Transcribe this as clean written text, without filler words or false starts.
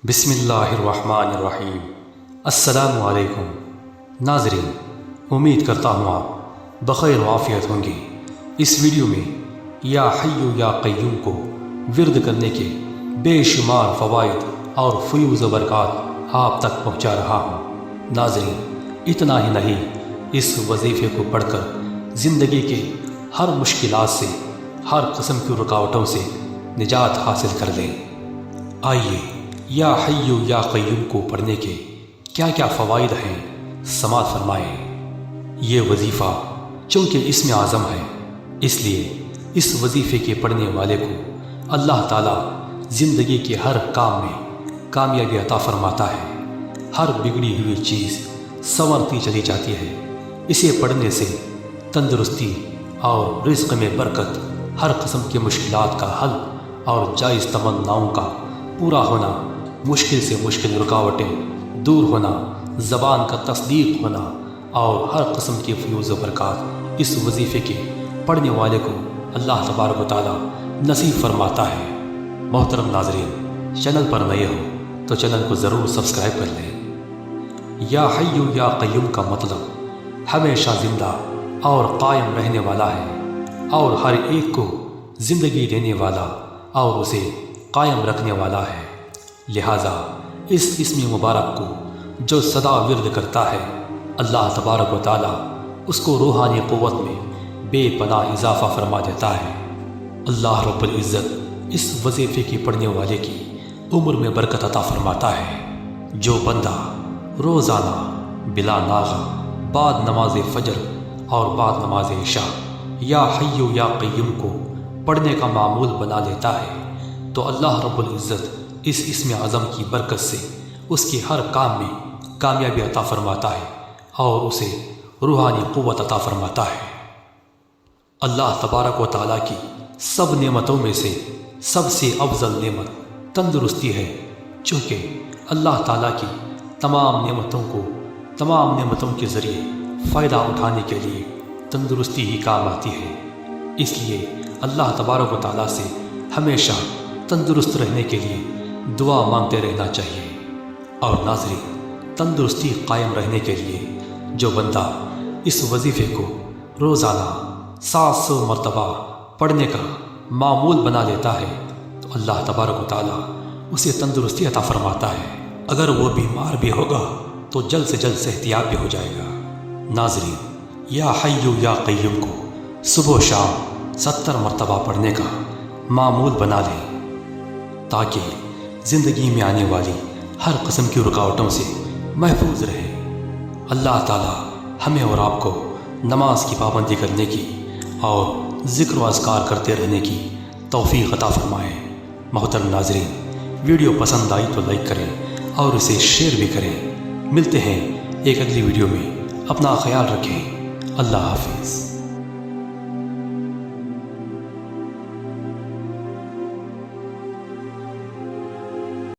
بسم اللہ الرحمن الرحیم۔ السلام علیکم ناظرین، امید کرتا ہوں آپ بخیر و عافیت ہوں گے۔ اس ویڈیو میں یا حی یا قیوم کو ورد کرنے کے بے شمار فوائد اور فیوز و برکات آپ تک پہنچا رہا ہوں۔ ناظرین، اتنا ہی نہیں، اس وظیفے کو پڑھ کر زندگی کے ہر مشکلات سے، ہر قسم کی رکاوٹوں سے نجات حاصل کر لیں۔ آئیے یا حی یا قیوم کو پڑھنے کے کیا کیا فوائد ہیں سماعت فرمائیں۔ یہ وظیفہ چونکہ اسم اعظم ہے، اس لیے اس وظیفے کے پڑھنے والے کو اللہ تعالیٰ زندگی کے ہر کام میں کامیابی عطا فرماتا ہے۔ ہر بگڑی ہوئی چیز سنورتی چلی جاتی ہے۔ اسے پڑھنے سے تندرستی اور رزق میں برکت، ہر قسم کی مشکلات کا حل اور جائز تمناؤں کا پورا ہونا، مشکل سے مشکل رکاوٹیں دور ہونا، زبان کا تصدیق ہونا اور ہر قسم کی فیوز و برکات اس وظیفے کے پڑھنے والے کو اللہ تبارک و تعالیٰ نصیب فرماتا ہے۔ محترم ناظرین، چینل پر نئے ہو تو چینل کو ضرور سبسکرائب کر لیں۔ یا حی یا قیوم کا مطلب ہمیشہ زندہ اور قائم رہنے والا ہے، اور ہر ایک کو زندگی دینے والا اور اسے قائم رکھنے والا ہے۔ لہٰذا اس اسم مبارک کو جو سدا ورد کرتا ہے، اللہ تبارک و تعالیٰ اس کو روحانی قوت میں بے پناہ اضافہ فرما دیتا ہے۔ اللہ رب العزت اس وظیفے کی پڑھنے والے کی عمر میں برکت عطا فرماتا ہے۔ جو بندہ روزانہ بلا ناغہ بعد نماز فجر اور بعد نماز عشاء یا حی یا قیوم کو پڑھنے کا معمول بنا لیتا ہے، تو اللہ رب العزت اس اسم اعظم کی برکت سے اس کے ہر کام میں کامیابی عطا فرماتا ہے اور اسے روحانی قوت عطا فرماتا ہے۔ اللہ تبارک و تعالیٰ کی سب نعمتوں میں سے سب سے افضل نعمت تندرستی ہے، چونکہ اللہ تعالیٰ کی تمام نعمتوں کے ذریعے فائدہ اٹھانے کے لیے تندرستی ہی کام آتی ہے۔ اس لیے اللہ تبارک و تعالیٰ سے ہمیشہ تندرست رہنے کے لیے دعا مانگتے رہنا چاہیے۔ اور ناظرین، تندرستی قائم رہنے کے لیے جو بندہ اس وظیفے کو روزانہ 700 مرتبہ پڑھنے کا معمول بنا لیتا ہے، تو اللہ تبارک و تعالیٰ اسے تندرستی عطا فرماتا ہے۔ اگر وہ بیمار بھی ہوگا تو جلد سے جلد صحتیاب بھی ہو جائے گا۔ ناظرین، یا حی یا قیوم کو صبح و شام 70 مرتبہ پڑھنے کا معمول بنا لیں، تاکہ زندگی میں آنے والی ہر قسم کی رکاوٹوں سے محفوظ رہے۔ اللہ تعالیٰ ہمیں اور آپ کو نماز کی پابندی کرنے کی اور ذکر و اذکار کرتے رہنے کی توفیق عطا فرمائے۔ محترم ناظرین، ویڈیو پسند آئی تو لائک کریں اور اسے شیئر بھی کریں۔ ملتے ہیں ایک اگلی ویڈیو میں، اپنا خیال رکھیں۔ اللہ حافظ۔